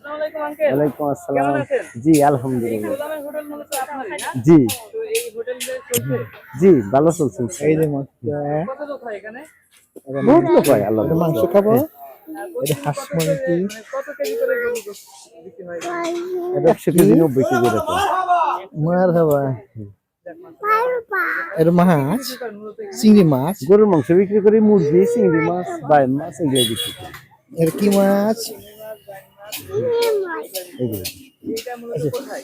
আসসালামু আলাইকুম আঙ্কেল। ওয়ালাইকুম কেমন আসসালাম। আছেন? জি এই আলহামদুলিল্লাহ। গোলামের হোটেল মূলত আপনারই না? জি তো এই হোটেল যে চলছে, জি ভালো চলছে এই যে ইনশাআল্লাহ। কত লোক হয় এখানে? বহুত লোক হয় আল্লাহ এটা মাংস খাবো, এটা প্রতিদিন হাঁস কত মুরগি, করে মানে কত কেজি করে গরু বিক্রি হয়? এটা 100 কেজি 90 কেজি এরকম। মার খাবা, এটা মাছ, বিক্রি করেন মূলত এখানে? চিংড়ি মাছ, গরুর মাংস বিক্রি করি, মুরগি, চিংড়ি মাছ, বাইম মাছ এগুলো বিক্রি করি। এটা কি মাছ? চিংড়ি মাছ, বাইন মাছ, এগুলো। এইটা মূলত কোথায়?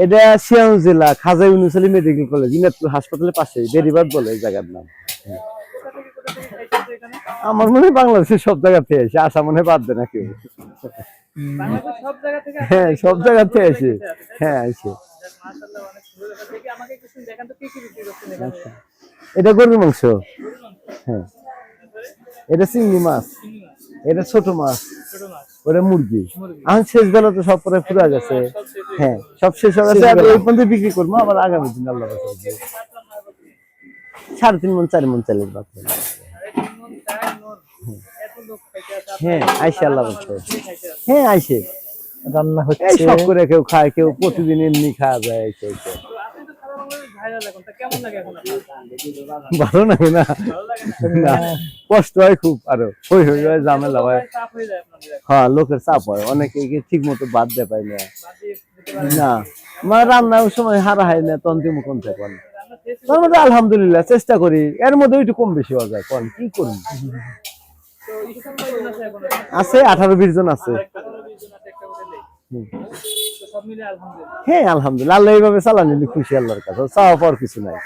এটা সিয়াং জেলা খাজা ইউনুস আলী মেডিকেল কলেজ ইনাদপুর হাসপাতালের পাশে বেরিবাদ বলে এই জায়গার নাম। কোথা থেকে খাইছেন তো এখানে? আমার মনে হয় বাংলাদেশের সব জায়গাতে এসে আসা মনে হয় বাদ দেয় না কেউ। বাংলাদেশের সব জায়গা থেকে হ্যাঁ সব জায়গাতে এসে হ্যাঁ এসে। মাশাআল্লাহ অনেক সুন্দর কথা। দেখি আমাকে কিছু দেখান তো কি কি বিক্রি করছেন এখানে? এটা গরুর মাংস, হ্যাঁ এটা চিংড়ি মাছ, এটা ছোট মাছ, ছোট মাছ, ওটা মুরগি। এখন শেষ বেলা তো সব পরে পুরা গেছে, সব শেষ হয়ে হ্যাঁ সব শেষ হয়ে গেছে। আর এই পর্যন্ত বিক্রি করবো আবার আগামী দিন আল্লাহ বাঁচাবে। 3.5 মণ 4 মণ চালের ভাত হবে। হ্যাঁ আইসে আল্লাহ বাঁচাবে। হ্যাঁ আইসে রান্না এই হচ্ছে। সব করে কেউ খায়, কেউ প্রতিদিন এমনি খাওয়া যায়। এসে এসে ভালো লাগে না, না কষ্ট হয় খুব, আরো হই হই হয়, ঝামেলা হয়। হ্যাঁ লোকের চাপ হয়, অনেকে ঠিক মতো বাদ দেয় পায় না। না আমার রান্নার সময় হারা হয় না, তন্ত্র মুখন থেকে তার মধ্যে আলহামদুলিল্লাহ চেষ্টা করি, এর মধ্যে একটু কম বেশি হওয়া যায়। কোন কি করুন আছে 18-20 জন আছে। হ্যাঁ আলহামদুলিল্লাহ, আল্লাহ এইভাবে চালানি খুশি, আল্লাহর কাছে চাওয়া পাওয়ার কিছু নাই।